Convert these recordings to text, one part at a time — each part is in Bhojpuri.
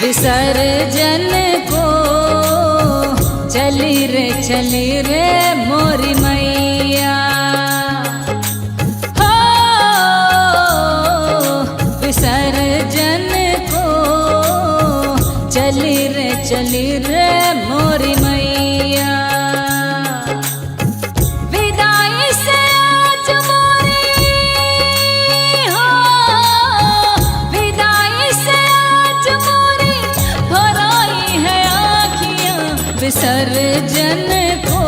विसर्जन को चली रे मोरी मैया। हो विसर्जन को चली रे मोरी मैया। विदाई से आज मोरी हो, विदाई से आज मोरी भराई है आँखियाँ। विसर्जन को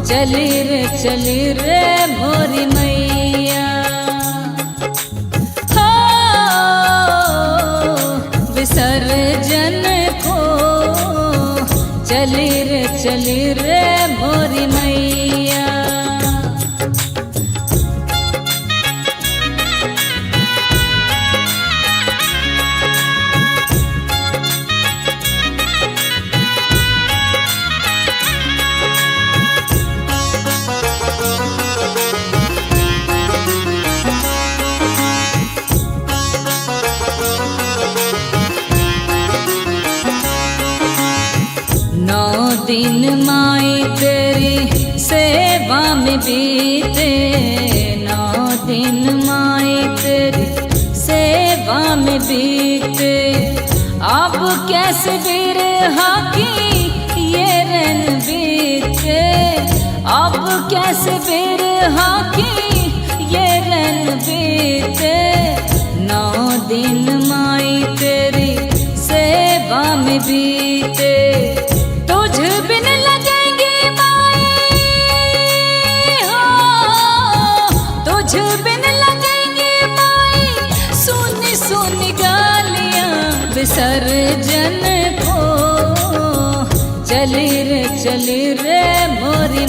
चली रे मोरी मैया। हो विसर्जन को चली रे मोरी मैया। दिन माई तेरी सेवा में बीते, 9 दिन माई तेरी सेवा में बीते। अब कैसे बिरहा की ये रन बीते, अब कैसे बिरहा की ये रन बीते। 9 दिन माई तेरी सेवा में बीते। तुझ बिन लगेंगी माई हो, तुझ बिन लगेंगी माई सुनी सुनी गालियाँ। विसर्जन को चली रे मोरी